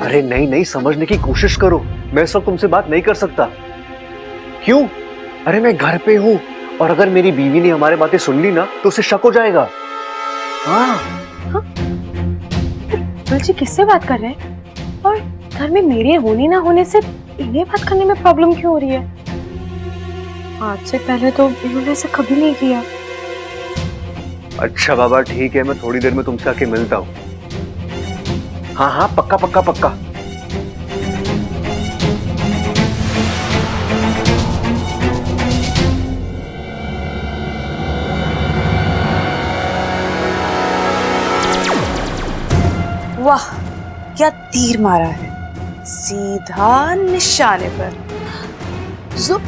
अरे नहीं नहीं, समझने की कोशिश करो। मैं इस वक्त तुमसे बात नहीं कर सकता। क्यों? अरे मैं घर पे हूं, और अगर मेरी बीवी ने हमारी बातें सुन ली ना तो उसे शक हो जाएगा। हाँ। तुलसी किससे बात कर रहे हैं? और घर में मेरे होने ना होने से इन्हें बात करने में प्रॉब्लम क्यों हो रही है? आज से पहले तो इन्होंने ऐसा कभी नहीं किया। अच्छा बाबा ठीक है, मैं थोड़ी देर में तुमसे आके मिलता हूँ। हाँ हाँ, पक्का पक्का पक्का। वाह, क्या तीर मारा है, सीधा निशाने पर। जुप।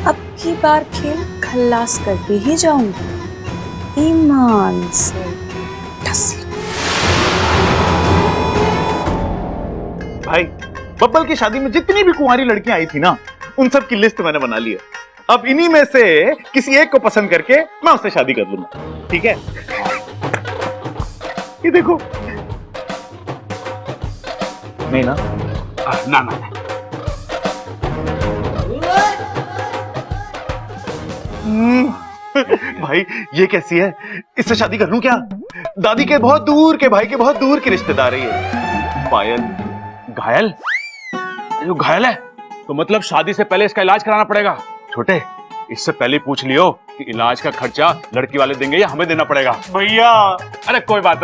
अब की बार खेल खल्लास करके ही जाऊंगी, ईमान से। भाई, बब्बल की शादी में जितनी भी कुंवारी लड़कियां आई थी ना, उन सब की लिस्ट मैंने बना ली है। अब इन्हीं में से किसी एक को पसंद करके मैं उससे शादी कर लूंगा, ठीक है? ये देखो। नहीं ना? ना ना। भाई ये कैसी है? इससे शादी कर लूं क्या? दादी के बहुत दूर के भाई के बहुत दूर की रिश्तेदारी है। पायल घायल? जो घायल है तो मतलब शादी से पहले इसका इलाज कराना पड़ेगा। छोटे, इससे पहले पूछ लियो कि इलाज का खर्चा लड़की वाले देंगे या हमें देना पड़ेगा। भैया अरे कोई बात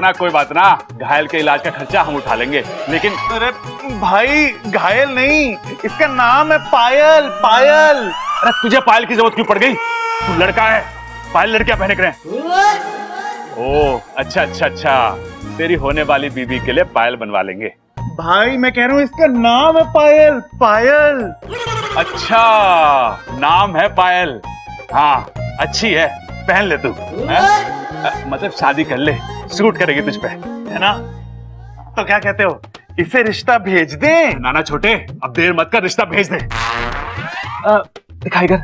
ना, घायल के इलाज का खर्चा हम उठा लेंगे। लेकिन अरे भाई, घायल नहीं, इसका नाम है पायल। पायल। अरे तुझे पायल की जरूरत क्यों पड़ गई? तू लड़का है, पायल लड़कियां पहने करे। ओह अच्छा, तेरी होने वाली बीबी के लिए पायल बनवा लेंगे। भाई मैं कह रहा हूँ इसका नाम है पायल। पायल। अच्छा, नाम है पायल। हाँ अच्छी है, पहन ले तू। मतलब शादी कर ले, सूट करेगी तुझ पे, है ना? तो क्या कहते हो, इसे रिश्ता भेज दे? ना छोटे, अब देर मत कर, रिश्ता भेज दे। दिखाई कर।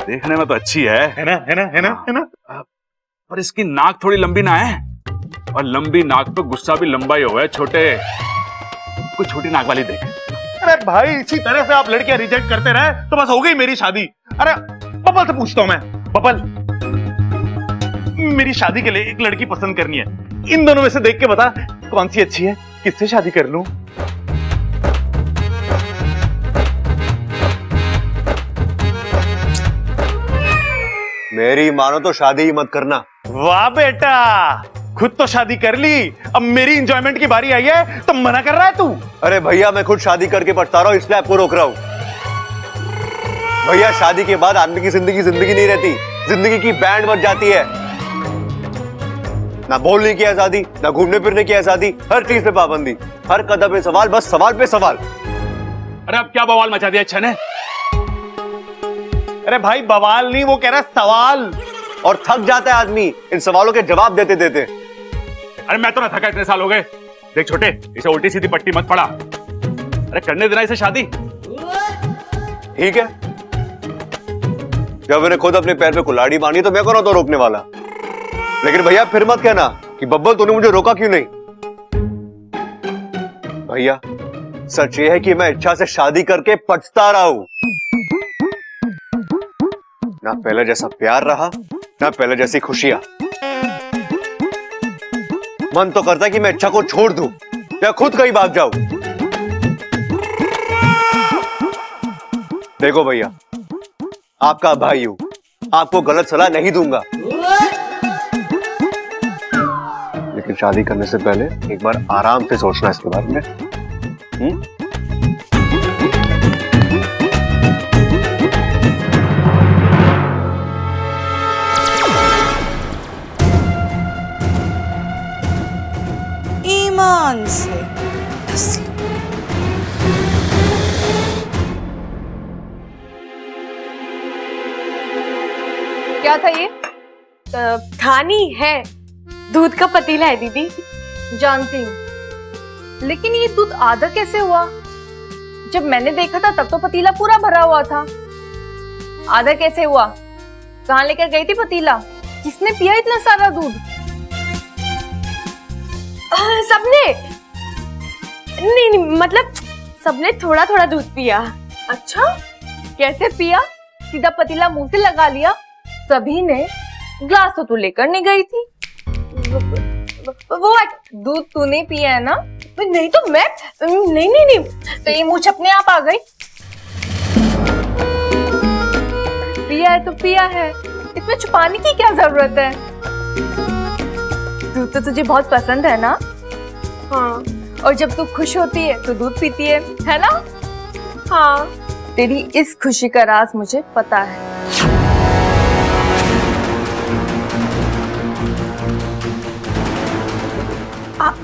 देखने में तो अच्छी है ना? पर इसकी नाक थोड़ी लंबी ना है, और लंबी नाक पे गुस्सा भी लंबा ही हुआ है। छोटे, कोई छोटी नाक वाली देख। अरे भाई, इसी तरह से आप लड़कियां रिजेक्ट करते रहे तो बस हो गई मेरी शादी। अरे बबल से पूछता हूं मैं। बबल, मेरी शादी के लिए एक लड़की पसंद करनी है, इन दोनों में से देख के बता कौन सी अच्छी है, किससे शादी कर लूं? मेरी मानो तो शादी ही मत करना। वाह बेटा, खुद तो शादी कर ली, अब मेरी एंजॉयमेंट की बारी आई है तो मना कर रहा है तू? अरे भैया, मैं खुद शादी करके पछता रहा हूं, इसलिए आपको रोक रहा हूं। भैया, शादी के बाद आदमी की जिंदगी नहीं रहती, जिंदगी की बैंड बज जाती है। ना बोलने की आजादी, ना घूमने फिरने की आजादी, हर चीज पे पाबंदी, हर कदम पे सवाल, बस सवाल पे सवाल। अरे अब क्या बवाल मचा दिया अच्छा ने? अरे भाई बवाल नहीं, वो कह रहा है सवाल। और थक जाता है आदमी इन सवालों के जवाब देते देते। अरे मैं तो ना थका, इतने साल हो गए। देख छोटे, इसे उल्टी सीधी पट्टी मत पड़ा। अरे करने देना इसे शादी। ठीक है, जब मैंने खुद अपने पैर पे कुल्हाड़ी मारनी तो मैं कौन होता रोकने वाला? लेकिन भैया फिर मत कहना कि बब्बल तूने मुझे रोका क्यों नहीं। भैया सच ये है कि मैं इच्छा से शादी करके पछता रहा हूं। ना पहले जैसा प्यार रहा, ना पहले जैसी खुशियां। मन तो करता है कि मैं इच्छा को छोड़ दूं या खुद कहीं भाग जाऊं। देखो भैया, आपका भाई हूं, आपको गलत सलाह नहीं दूंगा, लेकिन शादी करने से पहले एक बार आराम से सोचना इसके बारे में। ईमान से। क्या था ये? थानी है, दूध का पतीला है दीदी। जानती हूँ, लेकिन ये दूध आधा कैसे हुआ? जब मैंने देखा था तब तो पतीला पूरा भरा हुआ था। आधा कैसे हुआ? कहाँ लेकर गई थी पतीला? किसने पिया इतना सारा दूध? सबने नहीं, मतलब सबने थोड़ा थोड़ा दूध पिया। अच्छा, कैसे पिया? सीधा पतीला मुंह से लगा लिया? सभी ने ग्लास तो तू लेकर नहीं गई थी। वो दूध तूने पिया है ना? नहीं तो मैं नहीं तो ये मुझ अपने आप आ गई। पिया है तो पिया है, इसमें छुपाने की क्या जरूरत है? दूध तो तुझे बहुत पसंद है ना? हाँ, और जब तू खुश होती है तो दूध पीती है ना? हाँ, तेरी इस खुशी का राज मुझे पता है।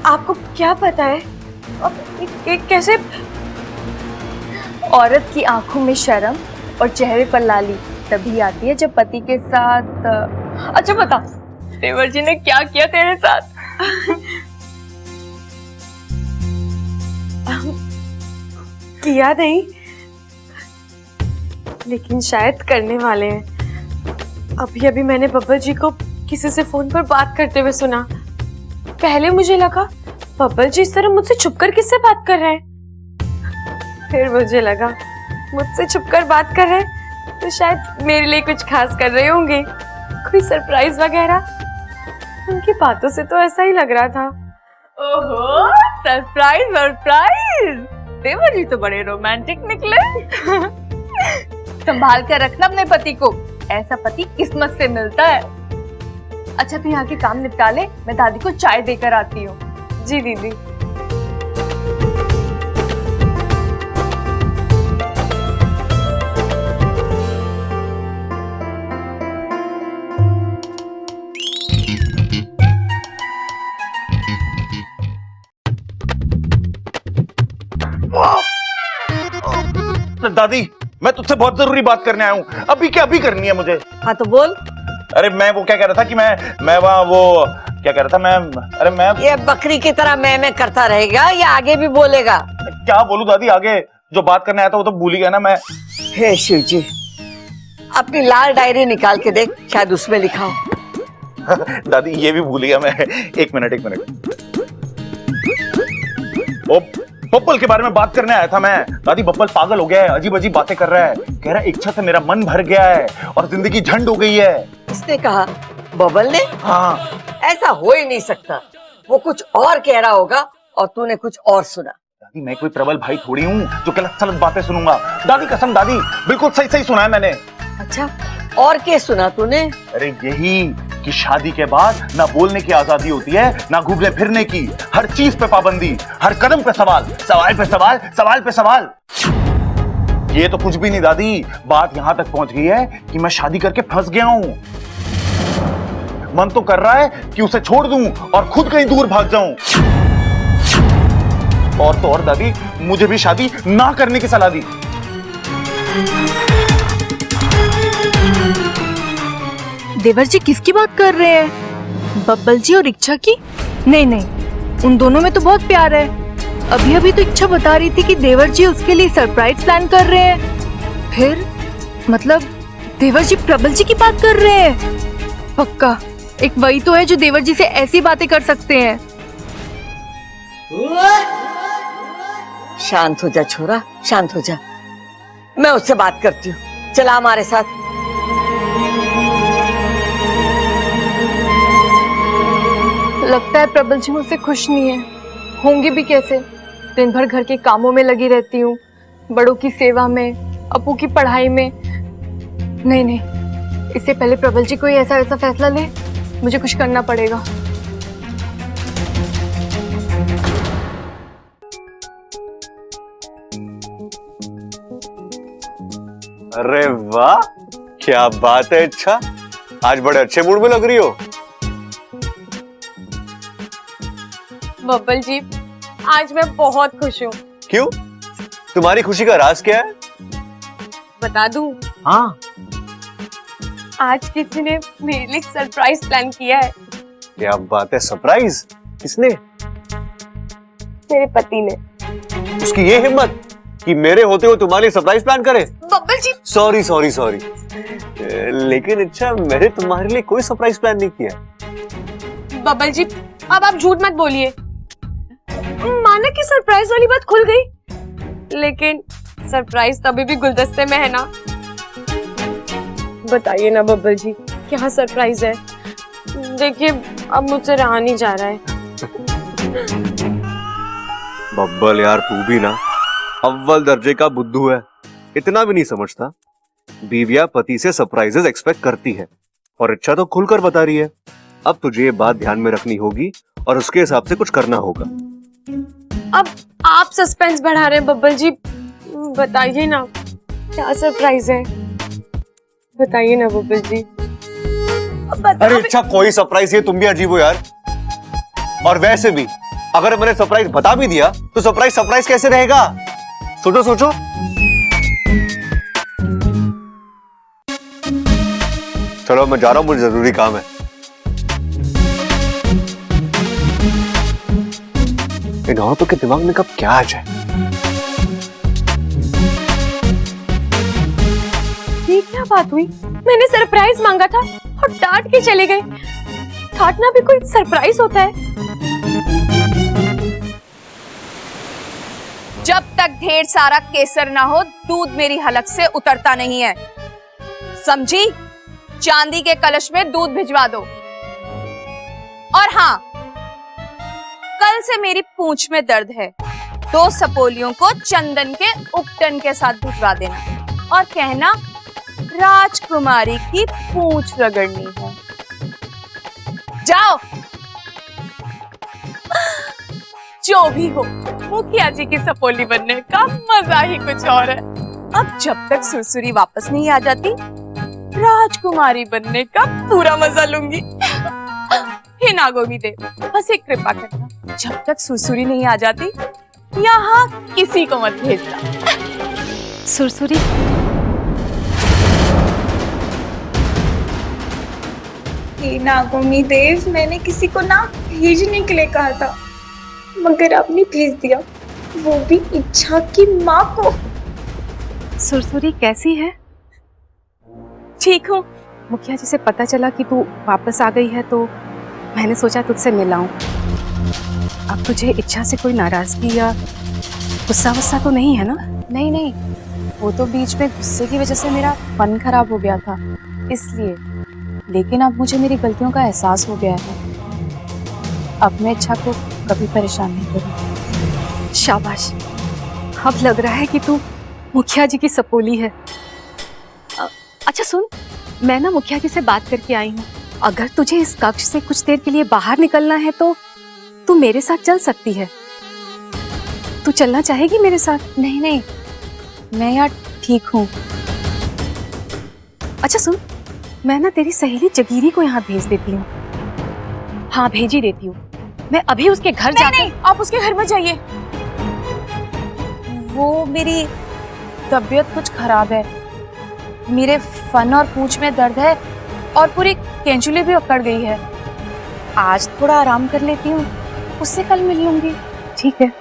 आपको क्या पता है? कैसे? औरत की आंखों में शर्म और चेहरे पर लाली तभी आती है जब पति के साथ। अच्छा बता, देवर जी ने क्या किया तेरे साथ? किया नहीं, लेकिन शायद करने वाले हैं। अभी मैंने बब्बल जी को किसी से फोन पर बात करते हुए सुना। पहले मुझे लगा बब्बल जी इस तरह मुझसे छुपकर किससे बात कर रहे हैं। फिर मुझे लगा मुझसे छुपकर बात कर रहे हैं तो शायद मेरे लिए कुछ खास कर रहे होंगे, कोई सरप्राइज वगैरह। उनकी बातों से तो ऐसा ही लग रहा था। ओहो, सरप्राइज! देवर जी तो बड़े रोमांटिक निकले। संभाल कर रखना अपने पति को, ऐसा पति किस्मत से मिलता है। अच्छा तू यहाँ के काम निपटा ले, मैं दादी को चाय देकर आती हूँ। जी दीदी। दादी, मैं तुझसे बहुत जरूरी बात करने आया हूँ। अभी क्या अभी करनी है मुझे? हाँ तो बोल। अरे मैं वो क्या कह रहा था कि मैं वहाँ वो क्या कह रहा था मैं ये बकरी की तरह मैं करता रहेगा या आगे भी बोलेगा? क्या बोलूं दादी? आगे जो बात करने आया था वो तो भूल ही गया ना मैं। हे शिव जी, अपनी लाल डायरी निकाल के देख, शायद उसमें लिखा हो। दादी ये भी भूल गया मैं। एक मिनट। ओ, बब्बल के बारे में बात करने आया था मैं। दादी बब्बल पागल हो गया है, अजीब अजीब बातें कर रहा है। कह रहा है इच्छा से मेरा मन भर गया है और जिंदगी झंड हो गई है। इसने कहा? बबल ने? हाँ। ऐसा हो ही नहीं सकता, वो कुछ और कह रहा होगा और तूने कुछ और सुना। दादी मैं कोई प्रबल भाई थोड़ी हूँ जो गलत सलत बातें सुनूंगा। दादी कसम दादी, बिल्कुल सही सुना है मैंने। अच्छा, और क्या सुना तूने? अरे यही कि शादी के बाद ना बोलने की आजादी होती है, ना घूमने फिरने की। हर चीज पे पाबंदी, हर कदम पे सवाल, सवाल पे सवाल, सवाल पे सवाल। ये तो कुछ भी नहीं दादी, बात यहां तक पहुंच गई है कि मैं शादी करके फंस गया हूं। मन तो कर रहा है कि उसे छोड़ दूं और खुद कहीं दूर भाग जाऊं। और तो और दादी, मुझे भी शादी ना करने की सलाह दी। देवर जी किसकी बात कर रहे हैं? बब्बल जी और इच्छा की? नहीं, उन दोनों में तो बहुत प्यार है। अभी तो इच्छा बता रही थी कि देवर जी उसके लिए सरप्राइज प्लान कर रहे हैं। फिर मतलब देवर जी प्रबल जी की बात कर रहे हैं? पक्का एक वही तो है जो देवर जी से ऐसी बातें कर सकते हैं। शांत हो जा छोरा, शांत हो जा, मैं उससे बात करती हूँ। चला हमारे साथ। लगता है प्रबल जी मुझसे खुश नहीं है। होंगे भी कैसे? दिन भर घर के कामों में लगी रहती हूँ, बड़ों की सेवा में, अपू की पढ़ाई में। नहीं, इससे पहले प्रबल जी कोई ऐसा वैसा फैसला ले, मुझे कुछ करना पड़ेगा। अरे वाह, क्या बात है इच्छा, आज बड़े अच्छे मूड में लग रही हो। बब्बल जी, आज मैं बहुत खुश हूँ। क्यों? तुम्हारी खुशी का राज क्या है? बता दूं? हाँ। आज किसी ने मेरे लिए सरप्राइज प्लान किया है। क्या बात है, सरप्राइज? किसने? मेरे पति ने। उसकी ये हिम्मत कि मेरे होते हुए तुम्हारे लिए सरप्राइज प्लान करे। बब्बल जी, सॉरी सॉरी सॉरी, लेकिन अच्छा मैंने तुम्हारे लिए कोई सरप्राइज प्लान नहीं किया। बब्बल जी अब आप झूठ मत बोलिए। माना कि सरप्राइज वाली बात खुल गई, लेकिन सरप्राइज तभी भी गुलदस्ते में है ना। बताइए ना बब्बल जी, क्या सरप्राइज है? देखिए अब मुझसे रहा नहीं जा रहा है। बब्बल यार, तू भी ना अव्वल दर्जे का बुद्धू है, इतना भी नहीं समझता। बीविया पति से सरप्राइजेस एक्सपेक्ट करती है और अच्छा तो खुलकर बता रही है। अब तुझे ये बात ध्यान में रखनी होगी और उसके हिसाब से कुछ करना होगा। अब आप सस्पेंस बढ़ा रहे हैं बब्बल जी, बताइए ना क्या सरप्राइज है? बताइए ना बब्बल जी। अरे अच्छा, कोई सरप्राइज है, तुम भी अजीब हो यार। और वैसे भी अगर मैंने सरप्राइज बता भी दिया तो सरप्राइज सरप्राइज कैसे रहेगा? सोचो सोचो। चलो मैं जा रहा हूं, मुझे जरूरी काम है। इन औरतों के दिमाग में कब क्या आ जाए। ये क्या बात हुई? मैंने सरप्राइज मांगा था और डांट के चले गए। डांटना भी कोई सरप्राइज होता है? जब तक ढेर सारा केसर ना हो, दूध मेरी हलक से उतरता नहीं है, समझी? चांदी के कलश में दूध भिजवा दो। और हाँ, कल से मेरी पूंछ में दर्द है, 2 सपोलियों को चंदन के उपटन के साथ भिजवा देना और कहना राजकुमारी की पूंछ रगड़नी है। जाओ। जो भी हो, मुखिया जी की सपोली बनने का मजा ही कुछ और है। अब जब तक सुरसुरी वापस नहीं आ जाती, राजकुमारी बनने का पूरा मजा लूंगी। हे नागोगी देव, बस एक कृपा करना, जब तक सुरसुरी नहीं आ जाती यहाँ किसी को मत भेजना। सुरसुरी, हे नागोमी देव, मैंने किसी को ना भेजने के लिए कहा था, मगर आपने भेज दिया, वो भी इच्छा की माँ को। सुरसुरी कैसी है? ठीक हूँ। मुखिया जी से पता चला कि तू वापस आ गई है तो मैंने सोचा तुझसे मिलाऊं। अब तुझे इच्छा से कोई नाराजगी या गुस्सा वुस्सा तो नहीं है ना? नहीं नहीं, वो तो बीच में गुस्से की वजह से मेरा मन खराब हो गया था, इसलिए। लेकिन अब मुझे मेरी गलतियों का एहसास हो गया है। अब मैं इच्छा को कभी परेशान नहीं करूँगी। शाबाश, अब लग रहा है कि तू मुखिया जी की सपोली है। अच्छा सुन, मैं ना मुखिया जी से बात करके आई हूँ। अगर तुझे इस कक्ष से कुछ देर के लिए बाहर निकलना है तो तू मेरे साथ चल सकती है। तू चलना चाहेगी मेरे साथ? नहीं नहीं, मैं यहाँ ठीक हूँ। अच्छा सुन, मैं ना तेरी सहेली जगीरी को यहाँ भेज देती हूँ। हाँ, भेज ही देती हूँ। मैं अभी उसके घर जाकर। नहीं, आप उसके घर मत जाइए। वो मेरी तबीयत कुछ खराब है, मेरे फन और पूंछ में दर्द है और पूरी कैंचुली भी अकड़ गई है। आज थोड़ा आराम कर लेती हूँ, उससे कल मिल लूंगी। ठीक है।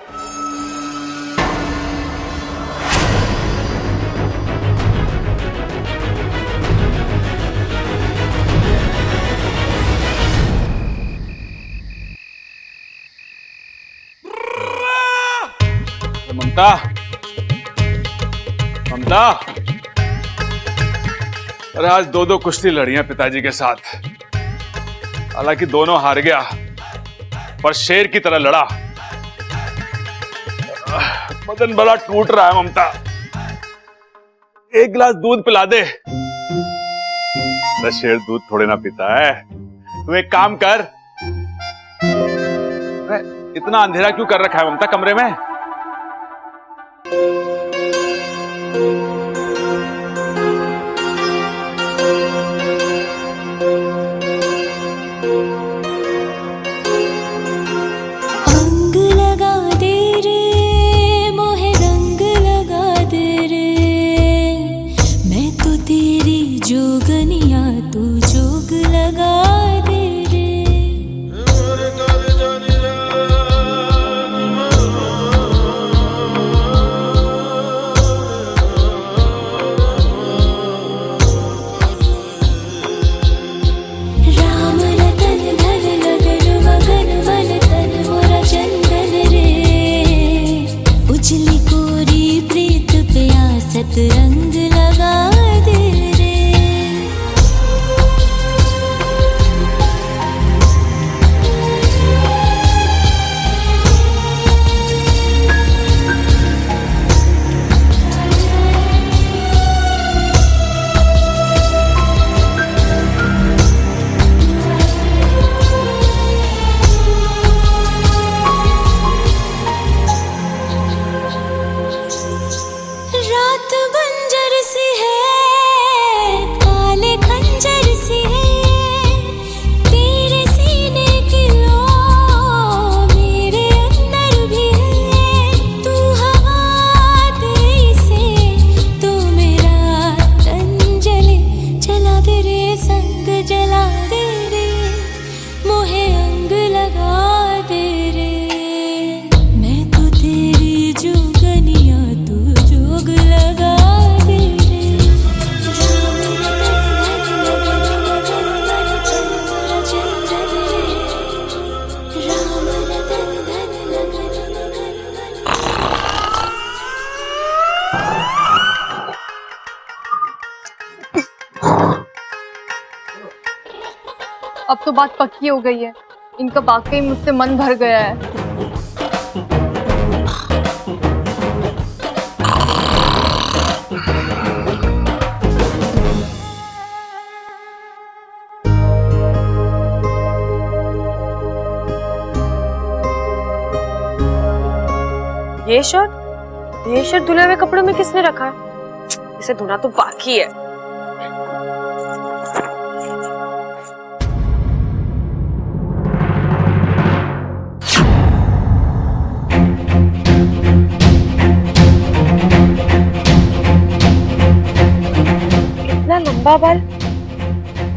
ममता, ममता, अरे आज 2-2 कुश्ती लड़ी हैं पिताजी के साथ। हालांकि दोनों हार गया, पर शेर की तरह लड़ा। बदन बड़ा टूट रहा है ममता, 1 गिलास दूध पिला दे। अरे शेर दूध थोड़े ना पीता है। तू एक काम कर, इतना अंधेरा क्यों कर रखा है ममता कमरे में? अब तो बात पक्की हो गई है, इनका वाकई मुझसे मन भर गया है। ये शर्ट धुले हुए कपड़ों में किसने रखा है? इसे धोना तो बाकी है। इतना लंबा बाल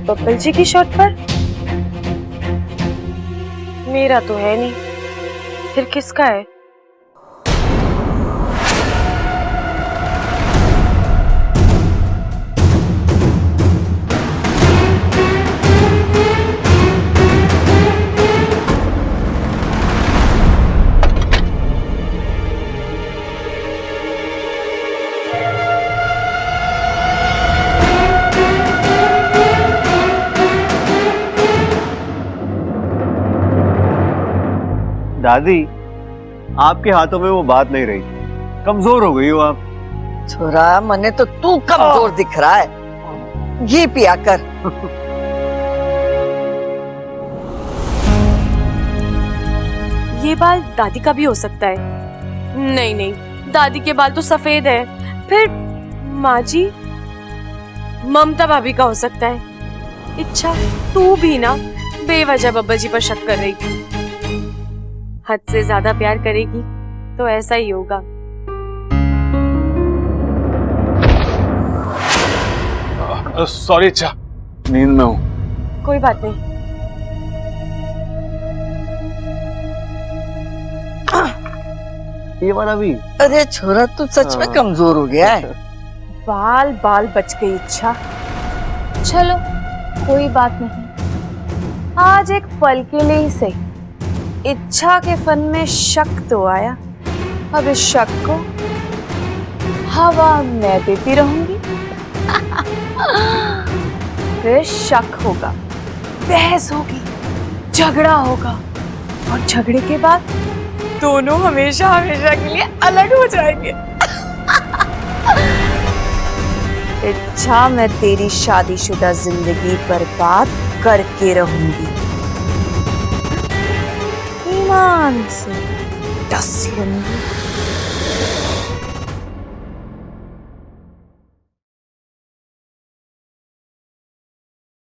बब्बल जी की शर्ट पर? मेरा तो है नहीं, फिर किसका है? दादी, आपके हाथों में वो बात नहीं रही, कमजोर हो गई हो आप। छोरा, मने तो तू कमजोर दिख रहा है। ये पिया कर। ये बाल दादी का भी हो सकता है। नहीं नहीं, दादी के बाल तो सफेद है। फिर माँ जी, ममता भाभी का हो सकता है। इच्छा, तू भी ना बेवजह बब्बा जी पर शक कर रही थी। हद से ज्यादा प्यार करेगी तो ऐसा ही होगा। सॉरी इच्छा, नींद में हूँ। कोई बात नहीं। ये वाला भी। अरे छोरा, तू सच में कमजोर हो गया है। बाल बाल बच गई इच्छा। चलो कोई बात नहीं, आज एक पल के लिए ही सही इच्छा के फन में शक तो आया। अब इस शक को हवा मैं देती रहूंगी। फिर शक होगा, बहस होगी, झगड़ा होगा, और झगड़े के बाद दोनों हमेशा हमेशा के लिए अलग हो जाएंगे। इच्छा, मैं तेरी शादीशुदा जिंदगी बर्बाद करके रहूंगी। ईमान से डस लूंगी।